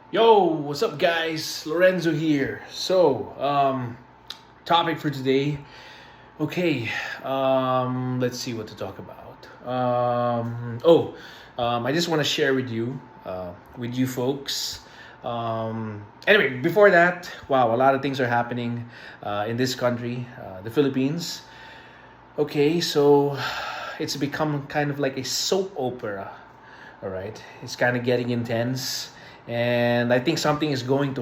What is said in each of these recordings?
Yo, what's up, guys? Lorenzo here. Topic for today. Okay, let's see what to talk about. I just want to share with you folks. Anyway, before that, wow, a lot of things are happening in this country, the Philippines. Okay, so it's become kind of like a soap opera. All right, it's kind of getting intense, and I think something is going to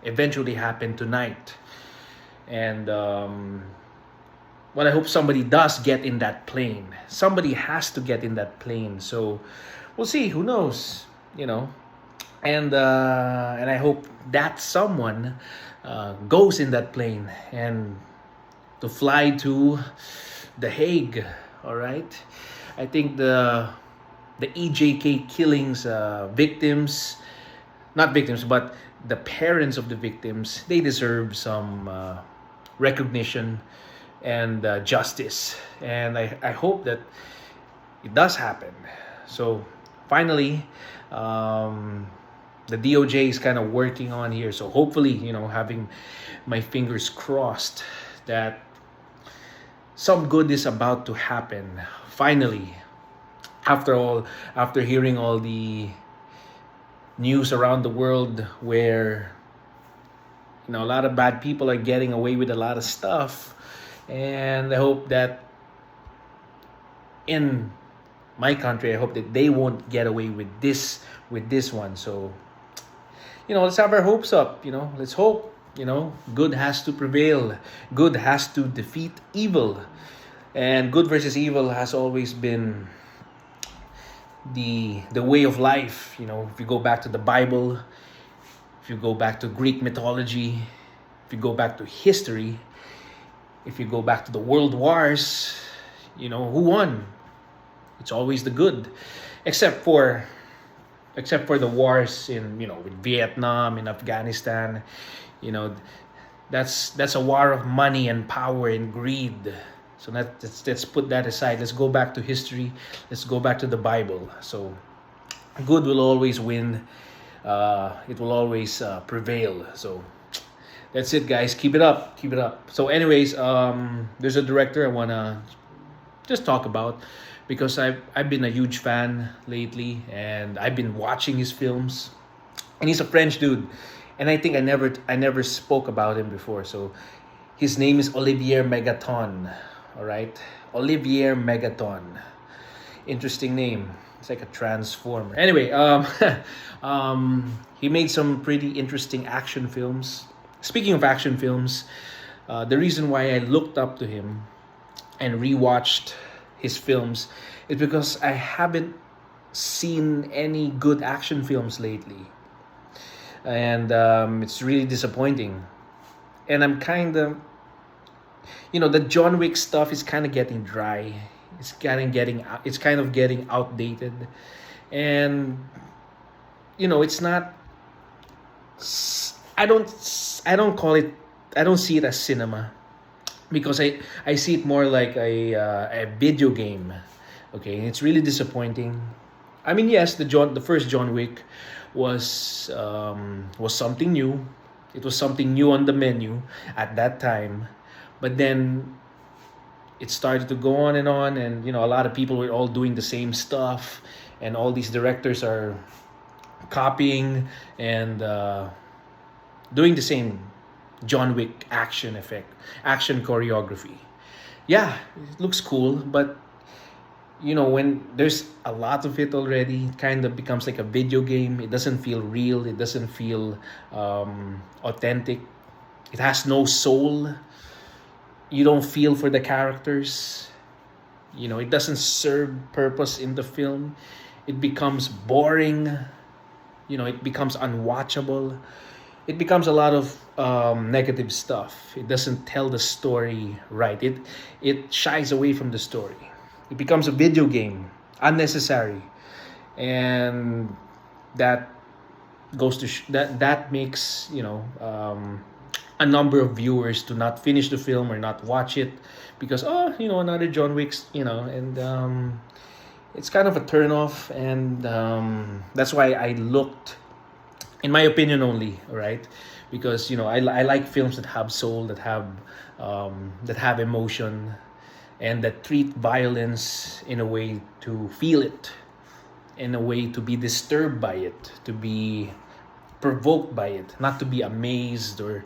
eventually happen tonight. And well, I hope somebody does get in that plane. Somebody has to get in that plane. So we'll see. Who knows? You know. And I hope that someone goes in that plane and to fly to The Hague. All right. I think the EJK killings victims, not victims, but the parents of the victims, they deserve some recognition and justice. And I hope that it does happen. So finally, the DOJ is kind of working on here. So hopefully, having my fingers crossed that some good is about to happen. Finally, after hearing all the news around the world where a lot of bad people are getting away with a lot of stuff, and I hope that in my country, I hope that they won't get away with this one. So let's have our hopes up. Let's hope. Good has to prevail. Good has to defeat evil, and good versus evil has always been the way of life. If you go back to the Bible, if you go back to Greek mythology, if you go back to history, if you go back to the world wars, who won? It's always the good, except for the wars in with Vietnam, in Afghanistan. you know that's a war of money and power and greed. So let's put that aside. Let's go back to history. Let's go back to the Bible. So good will always win. It will always prevail. So that's it, guys. Keep it up. Keep it up. So, anyways, there's a director I wanna just talk about because I've been a huge fan lately, and I've been watching his films. And he's a French dude, and I think I never spoke about him before. So his name is Olivier Megaton. All right, Olivier Megaton. Interesting name. It's like a transformer. Anyway, he made some pretty interesting action films. Speaking of action films, the reason why I looked up to him and rewatched his films is because I haven't seen any good action films lately, and it's really disappointing. And I'm kind of, the John Wick stuff is kind of getting dry. It's kind of getting outdated, and it's not. I don't call it. I don't see it as cinema because I see it more like a video game. Okay, and it's really disappointing. I mean, yes, the first John Wick was something new. It was something new on the menu at that time, but then it started to go on, and a lot of people were all doing the same stuff, and all these directors are copying and doing the same John Wick action choreography. Yeah, it looks cool, but when there's a lot of it already, it kind of becomes like a video game. It doesn't feel real. It doesn't feel authentic. It has no soul. You don't feel for the characters. It doesn't serve purpose in the film. It becomes boring. It becomes unwatchable. It becomes a lot of negative stuff. It doesn't tell the story right. It shies away from the story. It becomes a video game, unnecessary, and that that makes a number of viewers to not finish the film or not watch it because another John Wick's, and it's kind of a turn off, and that's why I looked in my opinion only, all right? Because I like films that have soul, that have emotion, and that treat violence in a way to feel it, in a way to be disturbed by it, to be provoked by it, not to be amazed or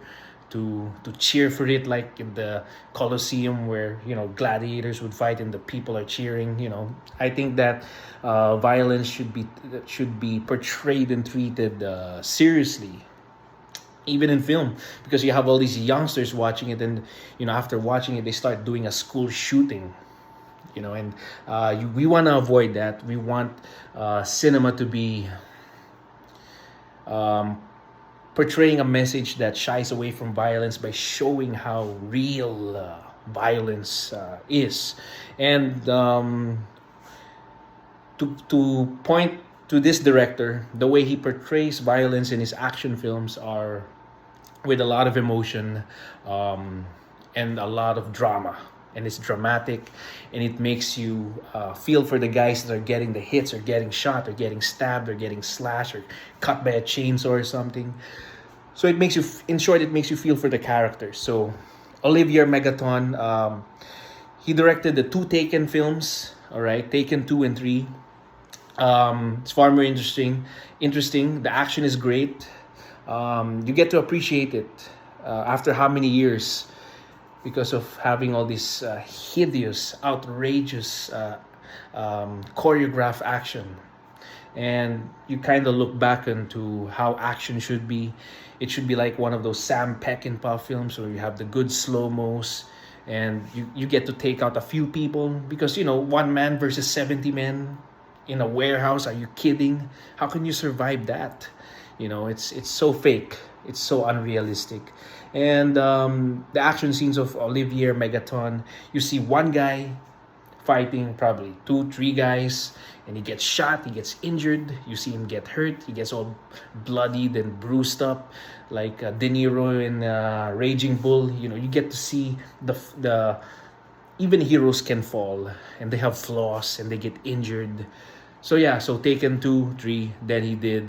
to cheer for it like in the Colosseum where gladiators would fight and the people are cheering. I think that violence should be portrayed and treated seriously, even in film, because you have all these youngsters watching it, and after watching it they start doing a school shooting. And we want to avoid that. We want cinema to be um, portraying a message that shies away from violence by showing how real violence is. And to point to this director, the way he portrays violence in his action films are with a lot of emotion, and a lot of drama. And it's dramatic, and it makes you feel for the guys that are getting the hits, or getting shot, or getting stabbed, or getting slashed, or cut by a chainsaw or something. So it makes you, in short, it makes you feel for the characters. So Olivier Megaton, he directed the two Taken films. All right, Taken 2 and 3. It's far more interesting. The action is great. You get to appreciate it after how many years, because of having all this hideous, outrageous, choreographed action. And you kind of look back into how action should be. It should be like one of those Sam Peckinpah films where you have the good slow-mos, and you get to take out a few people, because one man versus 70 men in a warehouse. Are you kidding? How can you survive that? It's so fake. It's so unrealistic. And the action scenes of Olivier Megaton, you see one guy fighting probably 2 3 guys, and he gets shot, he gets injured, you see him get hurt, he gets all bloodied and bruised up like De Niro in Raging Bull. You get to see the even heroes can fall, and they have flaws, and they get injured. So yeah, so Taken 2 3, then he did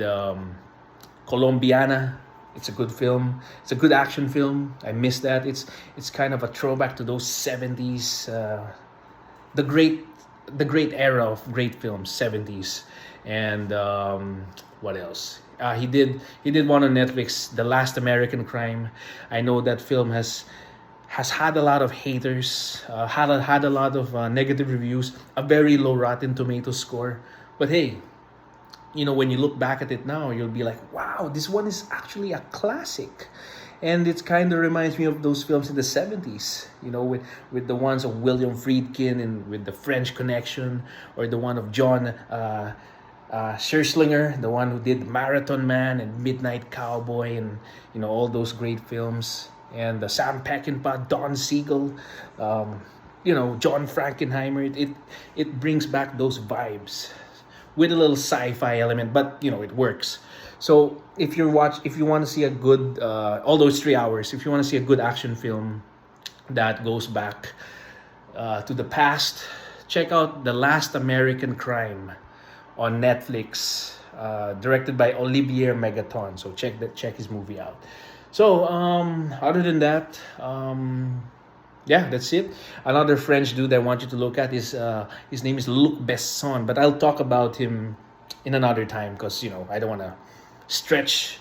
Colombiana. It's a good film. It's a good action film. I miss that. It's kind of a throwback to those 70s, the great era of great films, 70s. And what else? He did one on Netflix, The Last American Crime. I know that film has had a lot of haters, had a lot of negative reviews, a very low Rotten Tomatoes score. But hey, when you look back at it now, you'll be like, wow, this one is actually a classic. And it kind of reminds me of those films in the 70s, with the ones of William Friedkin, and with the French Connection, or the one of John Scherzinger, the one who did Marathon Man and Midnight Cowboy, and all those great films. And the Sam Peckinpah, Don Siegel, John Frankenheimer. It brings back those vibes with a little sci-fi element, but it works. So if you want to see a good all those 3 hours, if you want to see a good action film that goes back to the past, check out The Last American Crime on Netflix, directed by Olivier Megaton. So check his movie out. So other than that, yeah, that's it. Another French dude I want you to look at is his name is Luc Besson, but I'll talk about him in another time, because I don't want to stretch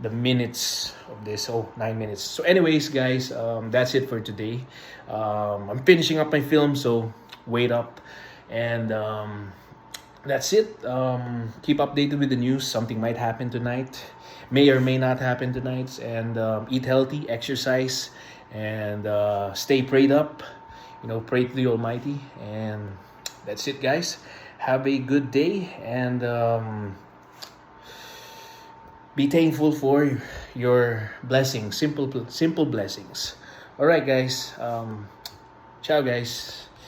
the minutes of this. 9 minutes. So anyways, guys, that's it for today. I'm finishing up my film, so wait up. And that's it. Keep updated with the news. Something might happen tonight, may or may not happen tonight. And eat healthy, exercise, and stay prayed up. Pray to the Almighty. And that's it, guys. Have a good day, and be thankful for your blessings, simple blessings. All right, guys. Ciao, guys.